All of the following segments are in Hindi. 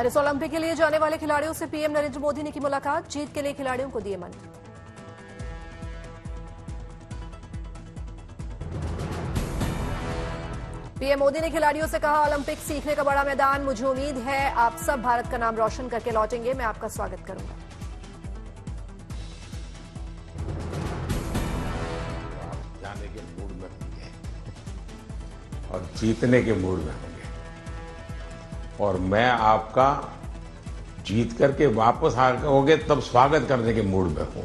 पेरिस ओलंपिक के लिए जाने वाले खिलाड़ियों से पीएम नरेंद्र मोदी ने की मुलाकात, जीत के लिए खिलाड़ियों को दिए मंत्र। पीएम मोदी ने खिलाड़ियों से कहा, ओलंपिक सीखने का बड़ा मैदान, मुझे उम्मीद है आप सब भारत का नाम रोशन करके लौटेंगे, मैं आपका स्वागत करूंगा। जाने के मूड में होंगे और जीतने के मूड में होंगे और मैं आपका जीत करके वापस आओगे तब स्वागत करने के मूड में हूं।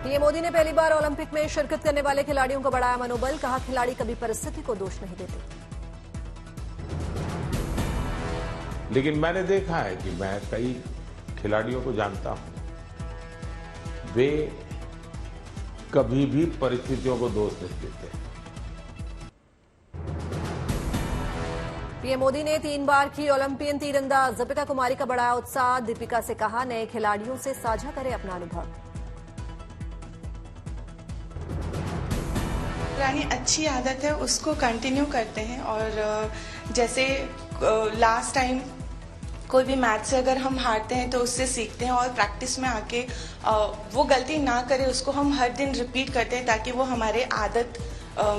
पीएम मोदी ने पहली बार ओलंपिक में शिरकत करने वाले खिलाड़ियों को बढ़ाया मनोबल, कहा खिलाड़ी कभी परिस्थिति को दोष नहीं देते। लेकिन मैंने देखा है कि मैं कई खिलाड़ियों को जानता हूं, वे कभी भी परिस्थितियों को दोष नहीं देते। पीएम मोदी ने 3 बार की ओलंपियन तीरंदाज दीपिका कुमारी का बढ़ाया उत्साह, दीपिका से कहा नए खिलाड़ियों से साझा करें अपना अनुभव। पुरानी अच्छी आदत है उसको कंटिन्यू करते हैं और जैसे लास्ट टाइम कोई भी मैच से अगर हम हारते हैं तो उससे सीखते हैं और प्रैक्टिस में आके वो गलती ना करें, उसको हम हर दिन रिपीट करते हैं ताकि वो हमारे आदत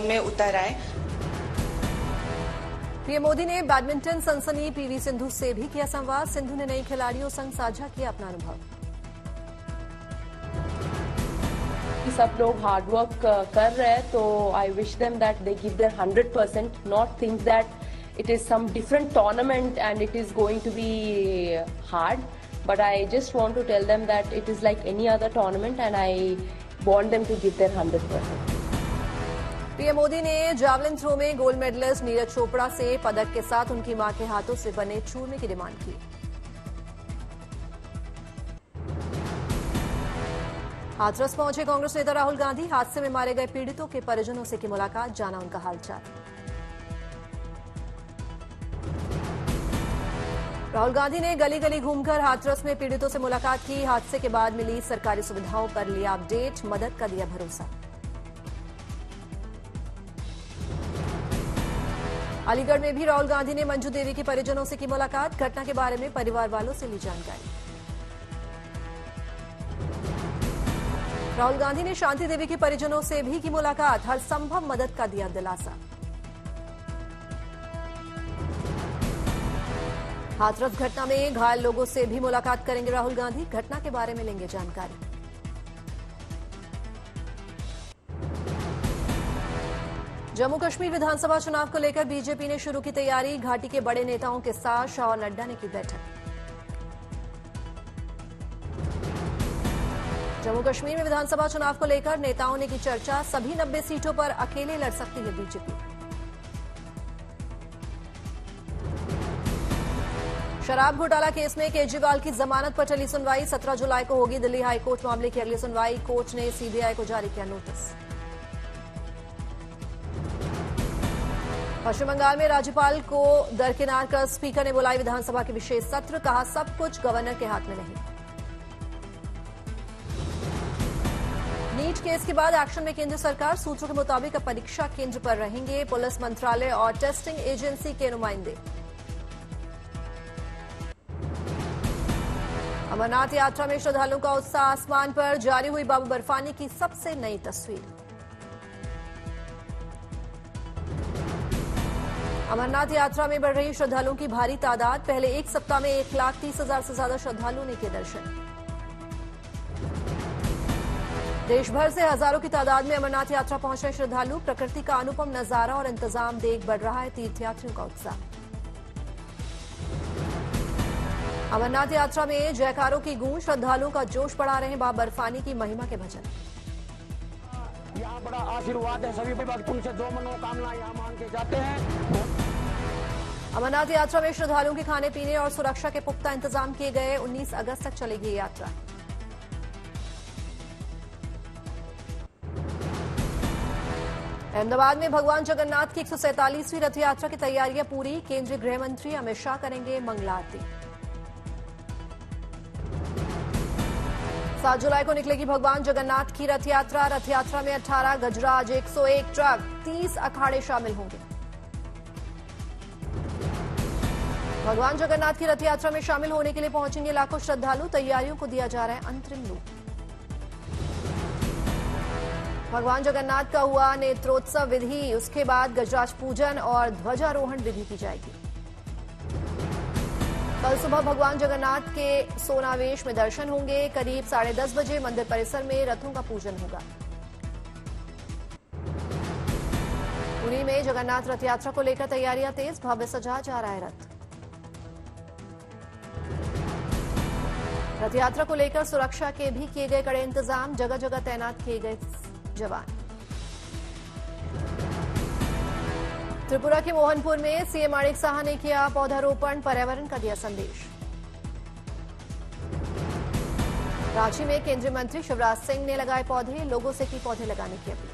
में उतर आए। पीएम मोदी ने बैडमिंटन सनसनी पीवी सिंधु से भी किया संवाद, सिंधु ने नई खिलाड़ियों संग साझा किया अपना अनुभव। सब लोग हार्ड वर्क कर रहे हैं तो I wish them that they give their 100%, not think that it is some different tournament and it is going to be hard, but I just want to tell them that it is like any other tournament and I want them to give their 100%। PM Modi ने जावलिन थ्रो में गोल्ड मेडलिस्ट नीरज चोपड़ा से पदक के साथ उनकी मां के हाथों से बने चूरमे की डिमांड की। हाथरस पहुंचे कांग्रेस नेता राहुल गांधी, हादसे में मारे गए पीड़ितों के परिजनों से की मुलाकात, जाना उनका हालचाल। राहुल गांधी ने गली गली घूमकर हाथरस में पीड़ितों से मुलाकात की, हादसे के बाद मिली सरकारी सुविधाओं पर लिया अपडेट, मदद का दिया भरोसा। अलीगढ़ में भी राहुल गांधी ने मंजू देवी के परिजनों से की मुलाकात, घटना के बारे में परिवार वालों से ली जानकारी। राहुल गांधी ने शांति देवी के परिजनों से भी की मुलाकात, हर संभव मदद का दिया दिलासा। हाथरस घटना में घायल लोगों से भी मुलाकात करेंगे राहुल गांधी, घटना के बारे में लेंगे जानकारी। जम्मू कश्मीर विधानसभा चुनाव को लेकर बीजेपी ने शुरू की तैयारी, घाटी के बड़े नेताओं के साथ शाह और नड्डा ने की बैठक। जम्मू कश्मीर में विधानसभा चुनाव को लेकर नेताओं ने की चर्चा, सभी 90 सीटों पर अकेले लड़ सकती है बीजेपी। शराब घोटाला केस में केजरीवाल की जमानत पर टली सुनवाई, 17 जुलाई को होगी दिल्ली हाईकोर्ट मामले की अगली सुनवाई, कोर्ट ने सीबीआई को जारी किया नोटिस। पश्चिम बंगाल में राज्यपाल को दरकिनार कर स्पीकर ने बुलाई विधानसभा के विशेष सत्र, कहा सब कुछ गवर्नर के हाथ में नहीं। नीट केस के बाद एक्शन में केंद्र सरकार, सूत्रों के मुताबिक अब परीक्षा केंद्र पर रहेंगे पुलिस मंत्रालय और टेस्टिंग एजेंसी के नुमाइंदे। अमरनाथ यात्रा में श्रद्धालुओं का उत्साह, आसमान पर जारी हुई बाबू बर्फानी की सबसे नई तस्वीर। अमरनाथ यात्रा में बढ़ रही श्रद्धालुओं की भारी तादाद, पहले एक सप्ताह में 1,30,000 से ज्यादा श्रद्धालुओं ने किए दर्शन। देश भर से हजारों की तादाद में अमरनाथ यात्रा पहुंच रहे श्रद्धालु, प्रकृति का अनुपम नजारा और इंतजाम देख बढ़ रहा है तीर्थयात्रियों का उत्साह। अमरनाथ यात्रा में जयकारों की गूंज, श्रद्धालुओं का जोश बढ़ा रहे हैं बाबा बर्फानी की महिमा के भजन। यहाँ बड़ा आशीर्वाद है, सभी भक्तों से जो मनोकामना यहाँ मांग के जाते हैं। अमरनाथ यात्रा में श्रद्धालुओं के खाने पीने और सुरक्षा के पुख्ता इंतजाम किए गए, 19 अगस्त तक चलेगी ये यात्रा। अहमदाबाद में भगवान जगन्नाथ की 147वीं रथ यात्रा की तैयारियां पूरी, केंद्रीय गृह मंत्री अमित शाह करेंगे मंगला आरती। 7 जुलाई को निकलेगी भगवान जगन्नाथ की रथ यात्रा में 18 गजराज, 101 ट्रक, 30 अखाड़े शामिल होंगे। भगवान जगन्नाथ की रथ यात्रा में शामिल होने के लिए पहुंचेंगे लाखों श्रद्धालु, तैयारियों को दिया जा रहा है अंतरिम रूप। भगवान जगन्नाथ का हुआ नेत्रोत्सव विधि, उसके बाद गजराज पूजन और ध्वजारोहण विधि की जाएगी। कल सुबह भगवान जगन्नाथ के सोनावेश में दर्शन होंगे। करीब 10:30 बजे मंदिर परिसर में रथों का पूजन होगा। पुरी में जगन्नाथ रथ यात्रा को लेकर तैयारियां तेज, भव्य सजा जा रहा है रथ। रथ यात्रा को लेकर सुरक्षा के भी किए गए कड़े इंतजाम, जगह जगह तैनात किए गए जवान। त्रिपुरा के मोहनपुर में सीएम माणिक साहा ने किया पौधारोपण, पर्यावरण का दिया संदेश। रांची में केंद्रीय मंत्री शिवराज सिंह ने लगाए पौधे, लोगों से की पौधे लगाने की अपील।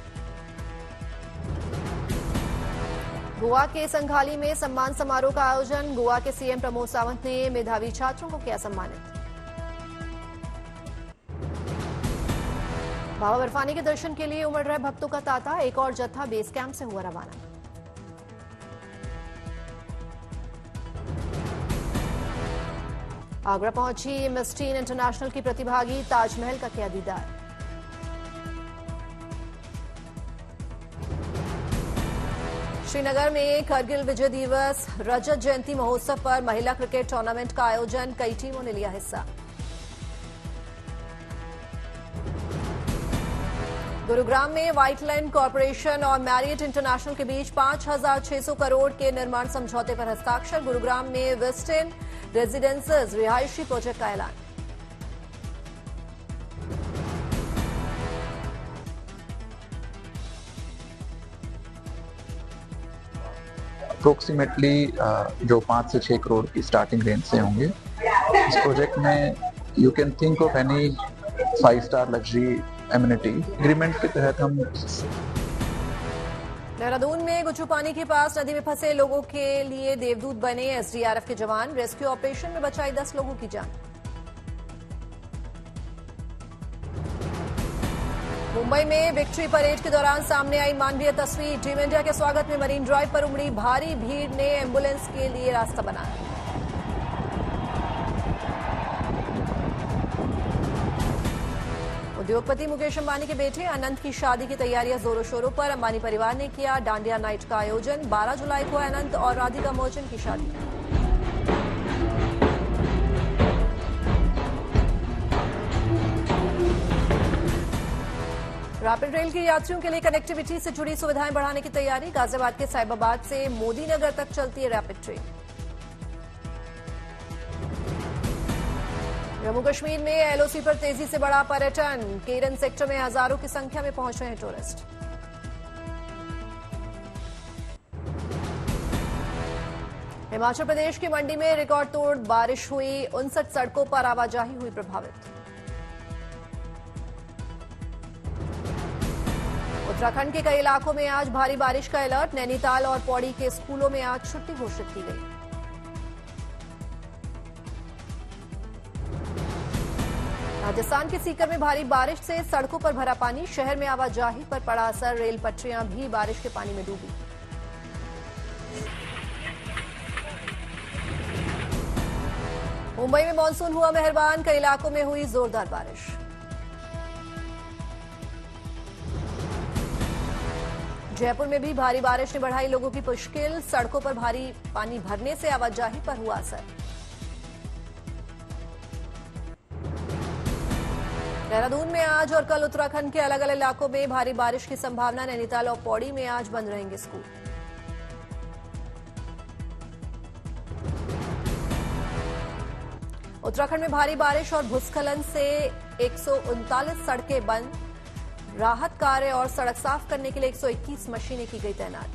गोवा के संघाली में सम्मान समारोह का आयोजन, गोवा के सीएम प्रमोद सावंत ने मेधावी छात्रों को किया सम्मानित। बाबा बर्फानी के दर्शन के लिए उमड़ रहे भक्तों का तांता, एक और जत्था बेस कैंप से हुआ रवाना। आगरा पहुंची मिस टीन इंटरनेशनल की प्रतिभागी, ताजमहल का किया दीदार। श्रीनगर में करगिल विजय दिवस रजत जयंती महोत्सव पर महिला क्रिकेट टूर्नामेंट का आयोजन, कई टीमों ने लिया हिस्सा। गुरुग्राम में व्हाइट लाइन कॉरपोरेशन और मैरियट इंटरनेशनल के बीच 5,600 करोड़ के निर्माण समझौते पर हस्ताक्षर। गुरुग्राम में वेस्टर्न रेजिडेंसेस रिहायशी प्रोजेक्ट का ऐलान। अप्रोक्सीमेटली जो 5 से 6 करोड़ की स्टार्टिंग रेंज से होंगे। इस प्रोजेक्ट में you can think of any five-star luxury amenity. Agreement के तहत हम देहरादून में गुच्चू पानी के पास नदी में फंसे लोगों के लिए देवदूत बने एसडीआरएफ के जवान, रेस्क्यू ऑपरेशन में बचाई 10 लोगों की जान। मुंबई में विक्ट्री परेड के दौरान सामने आई मानवीय तस्वीर, टीम इंडिया के स्वागत में मरीन ड्राइव पर उमड़ी भारी भीड़ ने एम्बुलेंस के लिए रास्ता बनाया। उद्योगपति मुकेश अंबानी के बेटे अनंत की शादी की तैयारियां जोरों शोरों पर, अंबानी परिवार ने किया डांडिया नाइट का आयोजन। 12 जुलाई को अनंत और राधिका मोचन की शादी। रैपिड रेल के यात्रियों के लिए कनेक्टिविटी से जुड़ी सुविधाएं बढ़ाने की तैयारी, गाजियाबाद के साहिबाबाद से मोदी नगर तक चलती है रैपिड ट्रेन। जम्मू कश्मीर में एलओसी पर तेजी से बढ़ा पर्यटन, केरन सेक्टर में हजारों की संख्या में पहुंच रहे हैं टूरिस्ट। हिमाचल प्रदेश की मंडी में रिकॉर्ड तोड़ बारिश हुई, 59 सड़कों पर आवाजाही हुई प्रभावित। उत्तराखंड के कई इलाकों में आज भारी बारिश का अलर्ट, नैनीताल और पौड़ी के स्कूलों में आज छुट्टी घोषित की गई। राजस्थान के सीकर में भारी बारिश से सड़कों पर भरा पानी, शहर में आवाजाही पर पड़ा असर, रेल पटरियां भी बारिश के पानी में डूबी। मुंबई में मानसून हुआ मेहरबान, कई इलाकों में हुई जोरदार बारिश। जयपुर में भी भारी बारिश ने बढ़ाई लोगों की मुश्किल, सड़कों पर भारी पानी भरने से आवाजाही पर हुआ असर। देहरादून में आज और कल उत्तराखंड के अलग अलग इलाकों में भारी बारिश की संभावना, नैनीताल और पौड़ी में आज बंद रहेंगे स्कूल। उत्तराखंड में भारी बारिश और भूस्खलन से 139 सड़कें बंद, राहत कार्य और सड़क साफ करने के लिए 121 मशीनें की गई तैनात।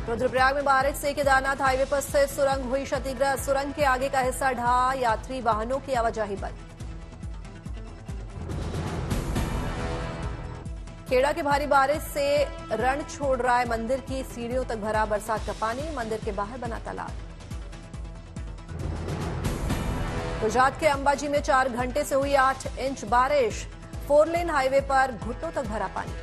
रुद्रप्रयाग में बारिश से केदारनाथ हाईवे पर स्थित सुरंग हुई क्षतिग्रस्त, सुरंग के आगे का हिस्सा ढहा, यात्री वाहनों की आवाजाही बंद। खेड़ा की भारी बारिश से रण छोड़ रहा है मंदिर की सीढ़ियों तक भरा बरसात का पानी, मंदिर के बाहर बना तालाब। गुजरात के अंबाजी में 4 घंटे से हुई 8 इंच बारिश, 4 लेन हाईवे पर घुटनों तक भरा पानी।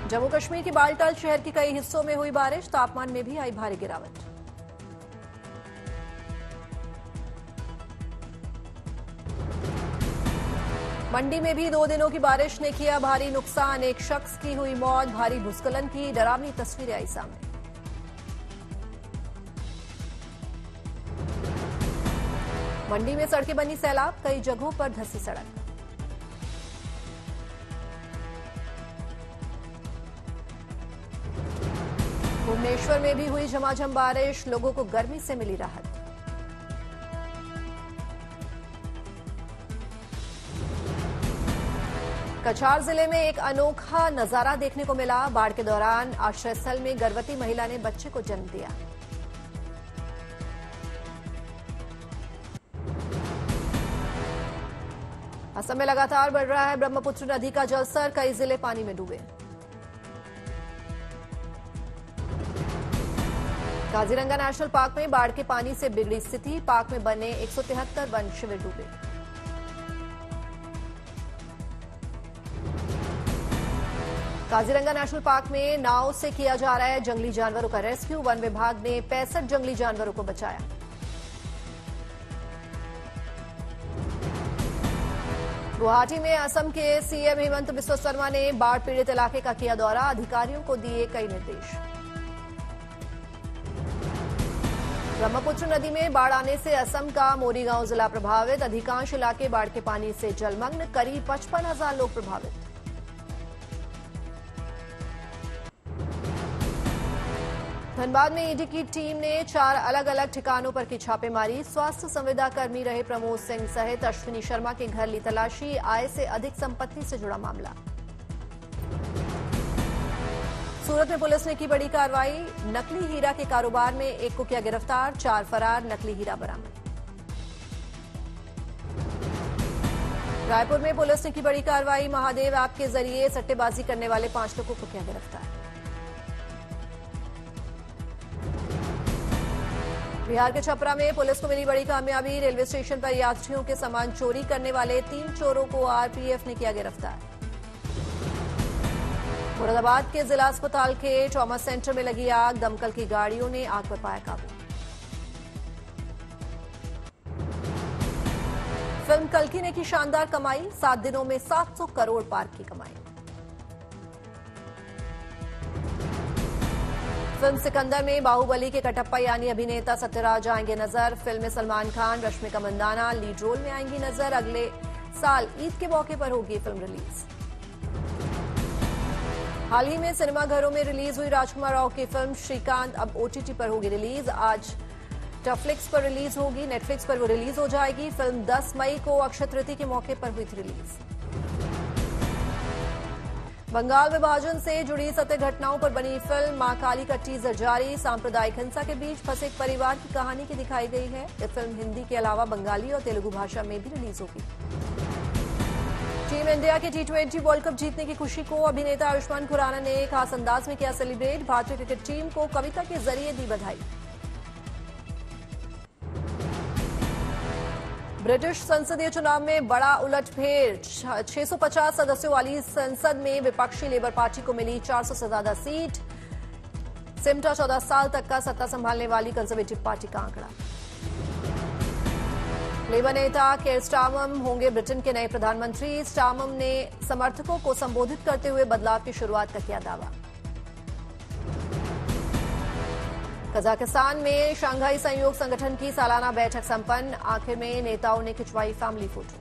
जम्मू कश्मीर के बालटाल शहर के कई हिस्सों में हुई बारिश, तापमान में भी आई भारी गिरावट। मंडी में भी 2 दिनों की बारिश ने किया भारी नुकसान, एक शख्स की हुई मौत, भारी भूस्खलन की डरावनी तस्वीरें आई सामने। मंडी में सड़कें बनी सैलाब, कई जगहों पर धंसी सड़क। भुवनेश्वर में भी हुई झमाझम बारिश, लोगों को गर्मी से मिली राहत। कछार जिले में एक अनोखा नजारा देखने को मिला, बाढ़ के दौरान आश्रय स्थल में गर्भवती महिला ने बच्चे को जन्म दिया। असम में लगातार बढ़ रहा है ब्रह्मपुत्र नदी का जलस्तर, कई जिले पानी में डूबे। काजीरंगा नेशनल पार्क में बाढ़ के पानी से बिगड़ी स्थिति, पार्क में बने 173 वन शिविर डूबे। काजीरंगा नेशनल पार्क में नाव से किया जा रहा है जंगली जानवरों का रेस्क्यू, वन विभाग ने 65 जंगली जानवरों को बचाया। गुवाहाटी में असम के सीएम हेमंत बिस्वा शर्मा ने बाढ़ पीड़ित इलाके का किया दौरा, अधिकारियों को दिए कई निर्देश। ब्रह्मपुत्र नदी में बाढ़ आने से असम का मोरीगांव जिला प्रभावित, अधिकांश इलाके बाढ़ के पानी से जलमग्न, करीब 55,000 लोग प्रभावित। धनबाद में ईडी की टीम ने 4 अलग अलग ठिकानों पर की छापेमारी, स्वास्थ्य संविदा कर्मी रहे प्रमोद सिंह सहित अश्विनी शर्मा के घर ली तलाशी, आय से अधिक संपत्ति से जुड़ा मामला। सूरत में पुलिस ने की बड़ी कार्रवाई, नकली हीरा के कारोबार में एक को किया गिरफ्तार, 4 फरार, नकली हीरा बरामद। रायपुर में पुलिस ने की बड़ी कार्रवाई, महादेव ऐप के जरिए सट्टेबाजी करने वाले 5 लोगों को किया गिरफ्तार। बिहार के छपरा में पुलिस को मिली बड़ी कामयाबी, रेलवे स्टेशन पर यात्रियों के सामान चोरी करने वाले 3 चोरों को आरपीएफ ने किया गिरफ्तार। मुरादाबाद के जिला अस्पताल के ट्रॉमा सेंटर में लगी आग, दमकल की गाड़ियों ने आग पर पाया काबू। फिल्म कल्कि ने की शानदार कमाई, 7 दिनों में 700 करोड़ पार की कमाई। फिल्म सिकंदर में बाहुबली के कटप्पा यानी अभिनेता सत्यराज आएंगे नजर, फिल्म में सलमान खान, रश्मिका मंदाना लीड रोल में आएंगी नजर। अगले साल ईद के मौके पर होगी फिल्म रिलीज। हाल ही में सिनेमाघरों में रिलीज हुई राजकुमार राव की फिल्म श्रीकांत अब ओटीटी पर होगी रिलीज, आज टफ्लिक्स पर रिलीज होगी, नेटफ्लिक्स पर वो रिलीज हो जाएगी। फिल्म 10 मई को अक्षय तृतीया के मौके पर हुई थी रिलीज। बंगाल विभाजन से जुड़ी सत्य घटनाओं पर बनी फिल्म मां काली का टीजर जारी, सांप्रदायिक हिंसा के बीच फंसे एक परिवार की कहानी की दिखाई गई है। ये फिल्म हिंदी के अलावा बंगाली और तेलुगु भाषा में भी रिलीज होगी। टीम इंडिया के T20 वर्ल्ड कप जीतने की खुशी को अभिनेता आयुष्मान खुराना ने खास अंदाज में किया सेलिब्रेट, भारतीय क्रिकेट टीम को कविता के जरिए दी बधाई। ब्रिटिश संसदीय चुनाव में बड़ा उलटफेर, 650 सदस्यों वाली संसद में विपक्षी लेबर पार्टी को मिली 400 से ज्यादा सीट, सिमटा 14 साल तक का सत्ता संभालने वाली कंजर्वेटिव पार्टी का आंकड़ा। लेबर नेता केयर स्टारमर होंगे ब्रिटेन के नए प्रधानमंत्री, स्टारमर ने समर्थकों को संबोधित करते हुए बदलाव की शुरुआत का किया दावा। कजाकिस्तान में शंघाई सहयोग संगठन की सालाना बैठक संपन्न, आखिर में नेताओं ने खिंचवाई फैमिली फोटो।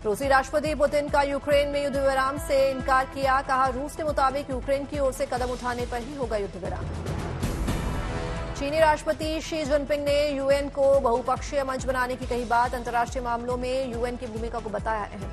रूसी राष्ट्रपति पुतिन का यूक्रेन में युद्ध विराम से इनकार किया, कहा रूस के मुताबिक यूक्रेन की ओर से कदम उठाने पर ही होगा युद्ध विराम। चीनी राष्ट्रपति शी जिनपिंग ने यूएन को बहुपक्षीय मंच बनाने की कही बात, अंतर्राष्ट्रीय मामलों में यूएन की भूमिका को बताया अहम।